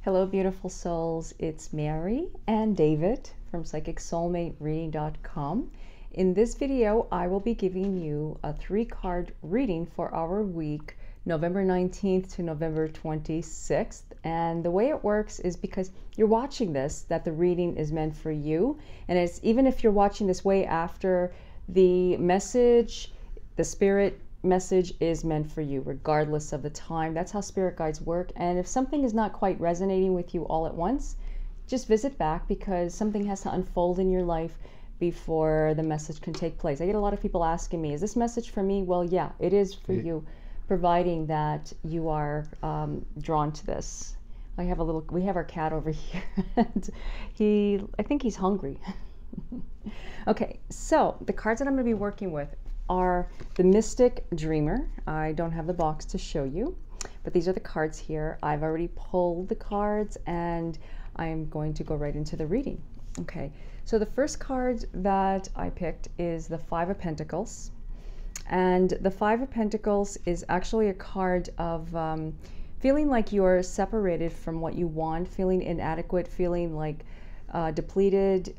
Hello, beautiful souls. It's Mary and David from PsychicSoulmateReading.com. In this video, I will be giving you a 3-card reading for our week, November 19th to November 26th. And the way it works is because you're watching this, that the reading is meant for you. And it's even if you're watching this way after the message, the spirit message is meant for you regardless of the time. That's how spirit guides work. And if something is not quite resonating with you all at once, just visit back, because something has to unfold in your life before the message can take place. I get a lot of people asking me, is this message for me? Well, yeah, it is for you, providing that you are drawn to this. We have our cat over here and I think he's hungry. Okay, so the cards that I'm going to be working with are the Mystic Dreamer. I don't have the box to show you, but these are the cards here. I've already pulled the cards and I'm going to go right into the reading. Okay, so the first card that I picked is the Five of Pentacles. And the Five of Pentacles is actually a card of feeling like you're separated from what you want, feeling inadequate, feeling like depleted,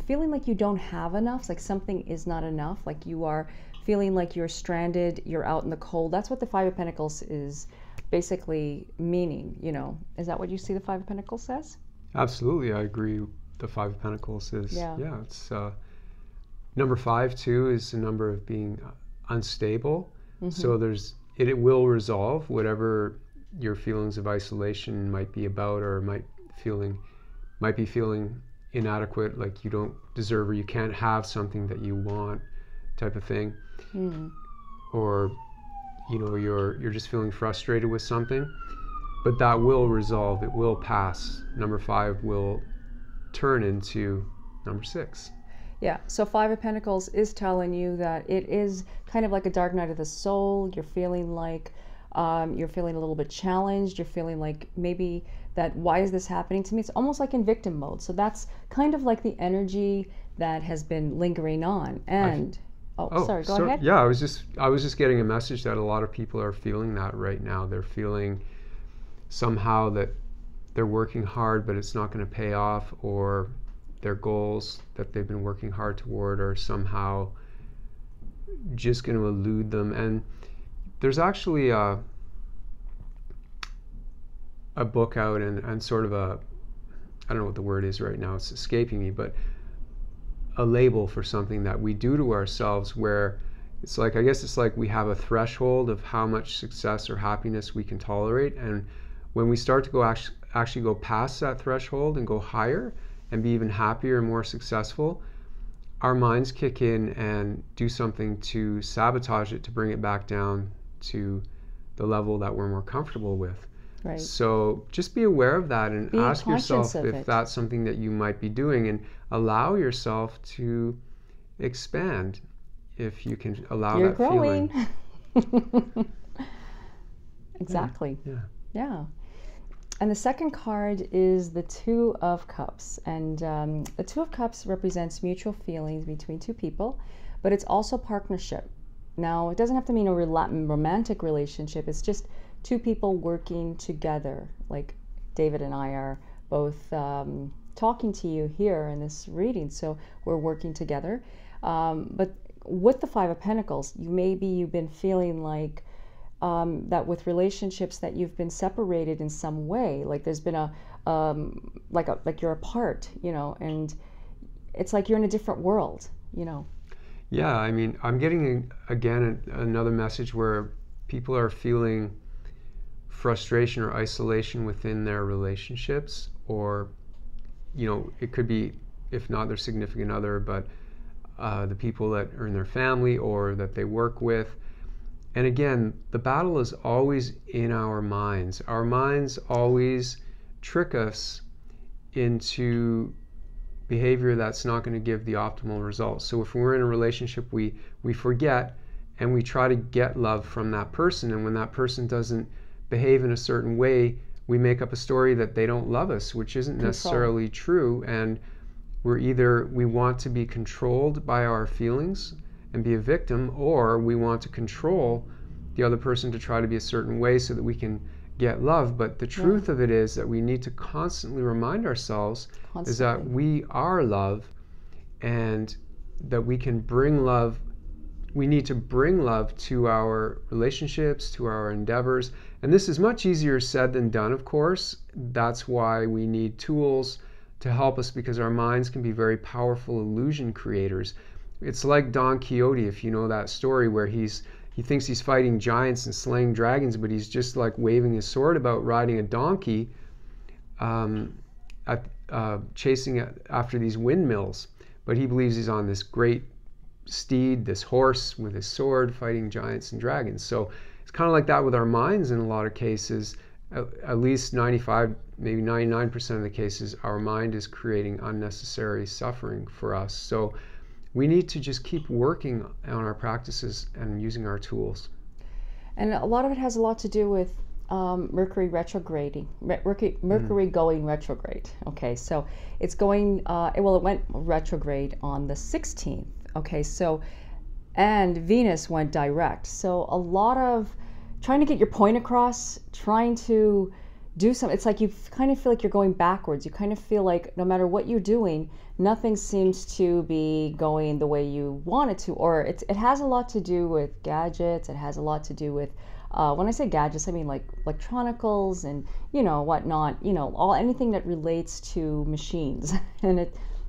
feeling like you don't have enough, like something is not enough, like you are feeling like you're stranded, you're out in the cold. That's what the Five of Pentacles is basically meaning, you know. Is that what you see the Five of Pentacles says? Absolutely, I agree. The Five of Pentacles is, it's number 5 too is the number of being unstable. So it will resolve whatever your feelings of isolation might be about, or might be feeling inadequate, like you don't deserve or you can't have something that you want, type of thing. Or you know, you're just feeling frustrated with something, but that will resolve, it will pass. Number 5 will turn into number 6. Yeah, so Five of Pentacles is telling you that it is kind of like a dark night of the soul. You're feeling like you're feeling a little bit challenged. You're feeling like maybe that, why is this happening to me? It's almost like in victim mode. So that's kind of like the energy that has been lingering on. And sorry, go ahead. Yeah, I was just getting a message that a lot of people are feeling that right now. They're feeling somehow that they're working hard, but it's not going to pay off, or their goals that they've been working hard toward are somehow just going to elude them. And there's actually a book out and sort of I don't know what the word is right now, it's escaping me, but a label for something that we do to ourselves, where it's like, I guess it's like we have a threshold of how much success or happiness we can tolerate, and when we start to go actually go past that threshold and go higher and be even happier and more successful, our minds kick in and do something to sabotage it, to bring it back down to the level that we're more comfortable with. Right. So just be aware of that and ask yourself if that's something that you might be doing, and allow yourself to expand if you can allow that feeling. You're growing. Exactly. Yeah. And the second card is the Two of Cups. And the Two of Cups represents mutual feelings between two people, but it's also partnership. Now, it doesn't have to mean a romantic relationship. It's just two people working together, like David and I are both talking to you here in this reading, so we're working together. But with the Five of Pentacles, you've been feeling like that with relationships that you've been separated in some way, like there's been like you're apart, you know, and it's like you're in a different world, you know. Yeah, I mean, I'm getting again another message where people are feeling frustration or isolation within their relationships, or you know, it could be, if not their significant other, but the people that are in their family or that they work with. And again, the battle is always in our minds. Our minds always trick us into behavior that's not going to give the optimal results. So if we're in a relationship, we forget and we try to get love from that person, and when that person doesn't behave in a certain way, we make up a story that they don't love us, which isn't necessarily true. And we want to be controlled by our feelings and be a victim, or we want to control the other person to try to be a certain way so that we can get love. But the truth of it is that we need to constantly remind ourselves is that we are love, and that we can bring love. We need to bring love to our relationships, to our endeavors. And this is much easier said than done, of course. That's why we need tools to help us, because our minds can be very powerful illusion creators. It's like Don Quixote, if you know that story, where he thinks he's fighting giants and slaying dragons, but he's just like waving his sword about, riding a donkey, chasing after these windmills. But he believes he's on this great steed, this horse with his sword, fighting giants and dragons. So it's kind of like that with our minds in a lot of cases. At least 95, maybe 99% of the cases, our mind is creating unnecessary suffering for us. So we need to just keep working on our practices and using our tools. And a lot of it has a lot to do with Mercury retrograding, Mercury going retrograde. Okay, so it's going, it went retrograde on the 16th. Okay, so, and Venus went direct. So a lot of trying to get your point across, trying to do something, it's like you kind of feel like you're going backwards. You kind of feel like no matter what you're doing, nothing seems to be going the way you want it to. Or it has a lot to do with gadgets. It has a lot to do with, when I say gadgets, I mean like electronicals and, whatnot, anything that relates to machines. And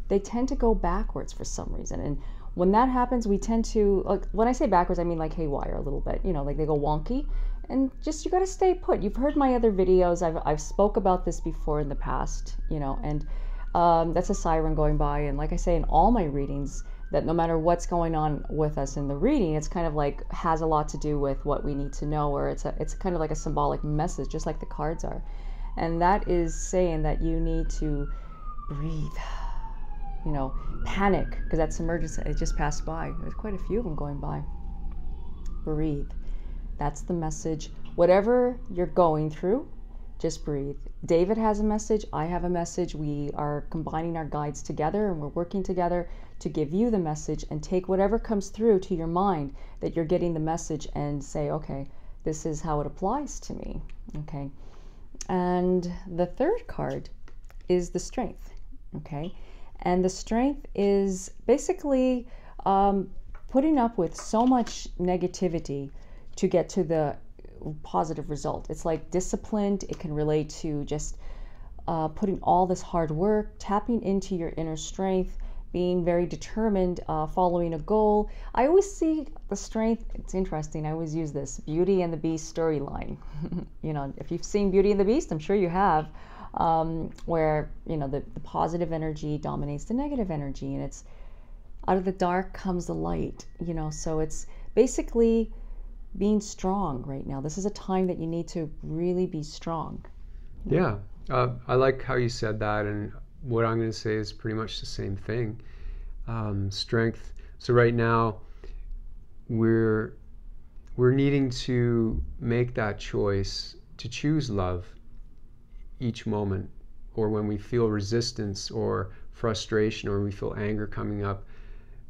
they tend to go backwards for some reason. And when that happens, we tend to, like, when I say backwards, I mean like haywire a little bit, like they go wonky, and just, you got to stay put. You've heard my other videos. I've spoke about this before in the past, and that's a siren going by. And like I say in all my readings, that no matter what's going on with us in the reading, it's kind of like has a lot to do with what we need to know, or it's kind of like a symbolic message, just like the cards are. And that is saying that you need to breathe. Panic, because that's emergency. It just passed by. There's quite a few of them going by. Breathe. That's the message. Whatever you're going through, just breathe. David has a message. I have a message. We are combining our guides together, and we're working together to give you the message, and take whatever comes through to your mind that you're getting the message, and say, okay, this is how it applies to me. Okay. And the third card is the Strength. Okay. And the Strength is basically putting up with so much negativity to get to the positive result. It's like disciplined. It can relate to just putting all this hard work, tapping into your inner strength, being very determined, following a goal. I always see the Strength, it's interesting, I always use this, Beauty and the Beast storyline. If you've seen Beauty and the Beast, I'm sure you have. Where the positive energy dominates the negative energy, and it's out of the dark comes the light. So it's basically being strong right now. This is a time that you need to really be strong. Yeah, I like how you said that, and what I'm going to say is pretty much the same thing. Strength. So right now we're needing to make that choice to choose love each moment, or when we feel resistance or frustration, or we feel anger coming up.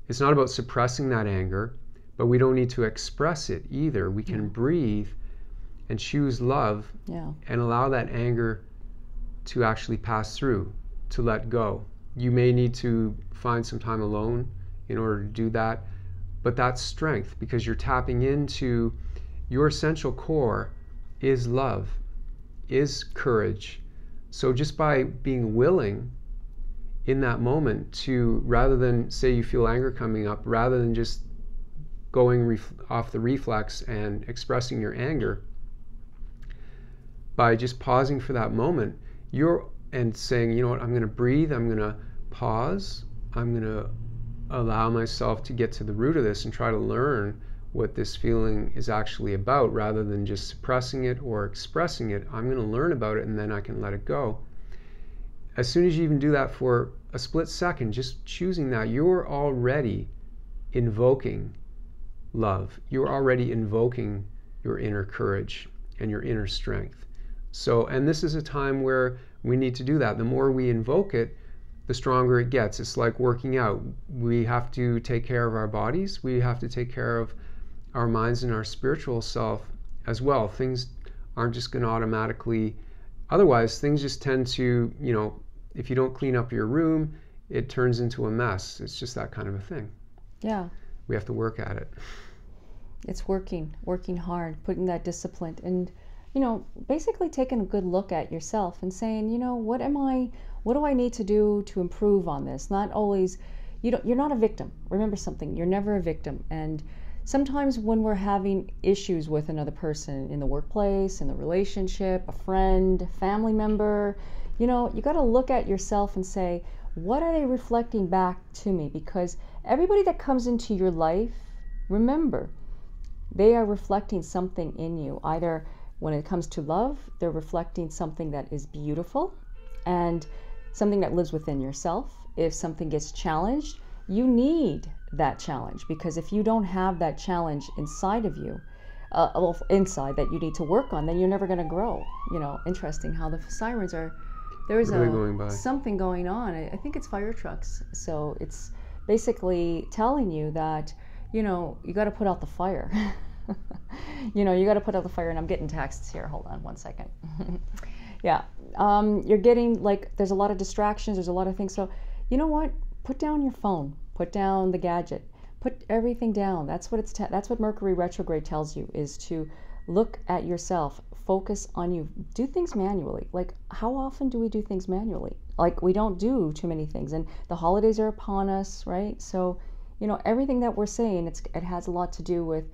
It's not about suppressing that anger, but we don't need to express it either. We can breathe and choose love, and allow that anger to actually pass through, to let go. You may need to find some time alone in order to do that, but that's strength, because you're tapping into your essential core is love, is courage. So just by being willing in that moment to, rather than say you feel anger coming up, rather than just going off the reflex and expressing your anger, by just pausing for that moment, and saying, you know what, I'm going to breathe, I'm going to pause, I'm going to allow myself to get to the root of this and try to learn what this feeling is actually about, rather than just suppressing it or expressing it. I'm going to learn about it, and then I can let it go. As soon as you even do that for a split second, just choosing that, you're already invoking love. You're already invoking your inner courage and your inner strength. So, and this is a time where we need to do that. The more we invoke it, the stronger it gets. It's like working out. We have to take care of our bodies. We have to take care of our minds and our spiritual self as well. Things aren't just going to automatically, otherwise things just tend to, if you don't clean up your room, it turns into a mess. It's just that kind of a thing. Yeah. We have to work at it. It's working hard, putting that discipline, and basically taking a good look at yourself and saying, what do I need to do to improve on this? Not always, you're not a victim. Remember something, you're never a victim. And sometimes when we're having issues with another person in the workplace, in the relationship, a friend, family member, you got to look at yourself and say, what are they reflecting back to me? Because everybody that comes into your life, remember, they are reflecting something in you. Either when it comes to love, they're reflecting something that is beautiful and something that lives within yourself. If something gets challenged, you need that challenge, because if you don't have that challenge inside of you, inside that you need to work on, then you're never going to grow. Interesting how the sirens are. There is really something going on. I think it's fire trucks. So it's basically telling you that, you got to put out the fire. You got to put out the fire. And I'm getting texts here. Hold on one second. Yeah. You're getting, there's a lot of distractions. There's a lot of things. So you know what? Put down your phone. Put down the gadget. Put everything down. That's what that's what Mercury retrograde tells you, is to look at yourself. Focus on you. Do things manually. How often do we do things manually? We don't do too many things. And the holidays are upon us, right? So, everything that we're saying, it has a lot to do with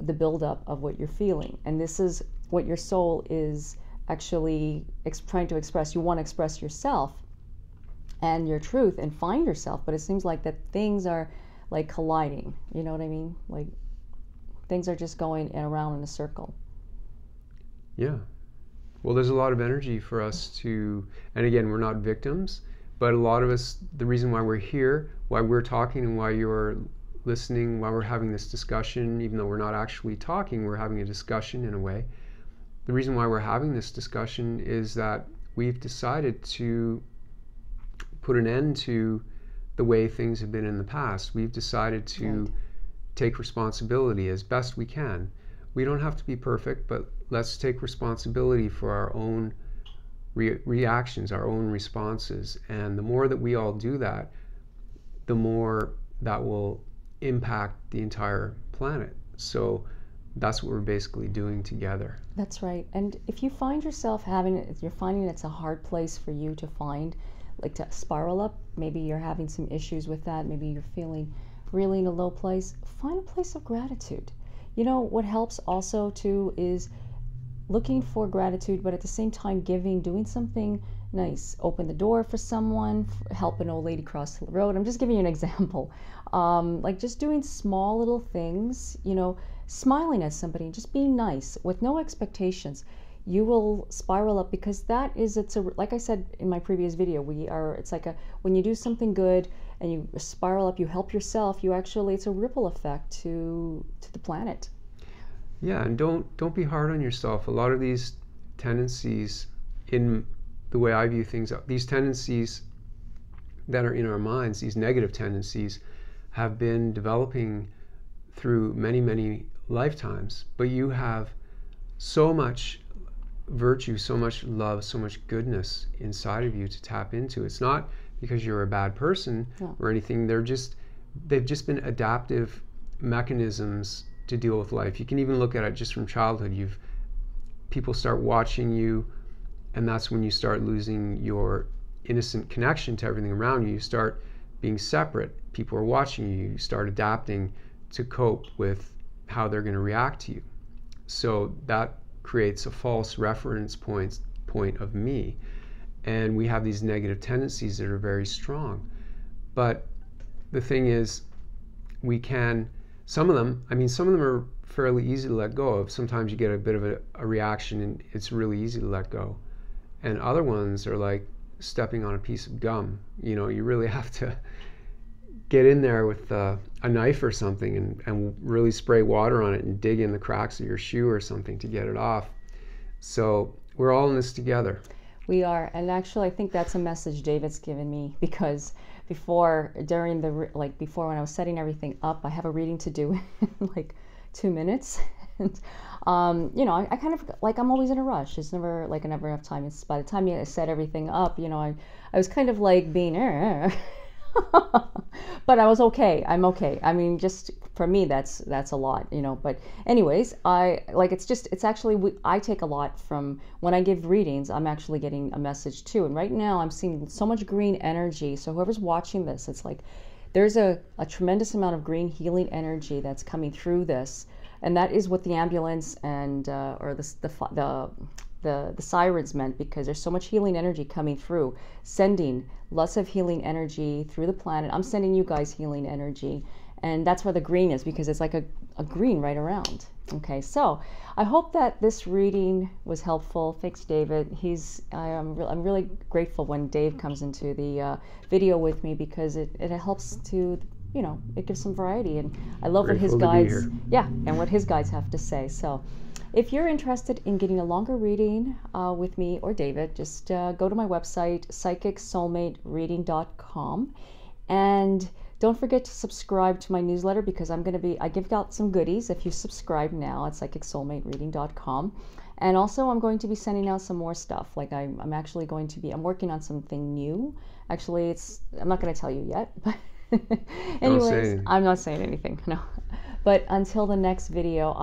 the buildup of what you're feeling. And this is what your soul is actually trying to express. You want to express yourself and your truth and find yourself, but it seems like that things are colliding. You know what I mean? Things are just going around in a circle. Yeah. Well, there's a lot of energy for us to, and again, we're not victims, but a lot of us, the reason why we're here, why we're talking, and why you're listening, why we're having this discussion, even though we're not actually talking, we're having a discussion in a way. The reason why we're having this discussion is that we've decided to put an end to the way things have been in the past. We've decided to take responsibility as best we can. We don't have to be perfect, but let's take responsibility for our own reactions, our own responses. And the more that we all do that, the more that will impact the entire planet. So that's what we're basically doing together. That's right. And if you find yourself you're finding it's a hard place for you to find, to spiral up, maybe you're having some issues with that, maybe you're feeling really in a low place, find a place of gratitude. What helps also too is looking for gratitude, but at the same time doing something nice. Open the door for someone, help an old lady cross the road. I'm just giving you an example. Just doing small little things, smiling at somebody, just being nice with no expectations. You will spiral up, because like I said in my previous video, when you do something good and you spiral up, you help yourself, it's a ripple effect to the planet. Yeah, and don't be hard on yourself. A lot of these tendencies, in the way I view things, these tendencies that are in our minds, these negative tendencies, have been developing through many, many lifetimes. But you have so much virtue, so much love, so much goodness inside of you to tap into. It's not because you're a bad person or anything. They've just been adaptive mechanisms to deal with life. You can even look at it just from childhood. People start watching you, and that's when you start losing your innocent connection to everything around you. You start being separate. People are watching you. You start adapting to cope with how they're going to react to you. So that creates a false reference point of me. And we have these negative tendencies that are very strong. But the thing is, some of them are fairly easy to let go of. Sometimes you get a bit of a reaction and it's really easy to let go. And other ones are like stepping on a piece of gum. You really have to get in there with a knife or something and really spray water on it and dig in the cracks of your shoe or something to get it off. So we're all in this together. We are. And actually, I think that's a message David's given me, because before when I was setting everything up, I have a reading to do in 2 minutes. And You know, I kind of like, I'm always in a rush. It's never like I never have time. It's by the time you set everything up, you know, I was kind of like being, but I was okay. I'm okay. I mean, just for me, that's a lot, you know. But anyways, I like, it's actually, I take a lot from when I give readings. I'm actually getting a message too. And right now I'm seeing so much green energy. So whoever's watching this, it's like there's a tremendous amount of green healing energy that's coming through this. And that is what the ambulance and or the sirens meant, because there's so much healing energy coming through, sending lots of healing energy through the planet. I'm sending you guys healing energy, and that's where the green is, because it's like a green right around. Okay, so I hope that this reading was helpful. Thanks, David. I'm really grateful when Dave comes into the video with me, because it helps to, you know, it gives some variety, and I love what his guides, yeah, and what his guides have to say. So if you're interested in getting a longer reading with me or David, just go to my website, psychicsoulmatereading.com, and don't forget to subscribe to my newsletter, because I give out some goodies if you subscribe now at psychicsoulmatereading.com. And also I'm going to be sending out some more stuff. Like I'm working on something new. Actually, I'm not going to tell you yet, but anyways, I'm not saying anything, no. But until the next video,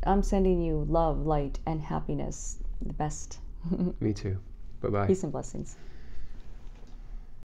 I'm sending you love, light, and happiness. The best. Me too. Bye-bye. Peace and blessings.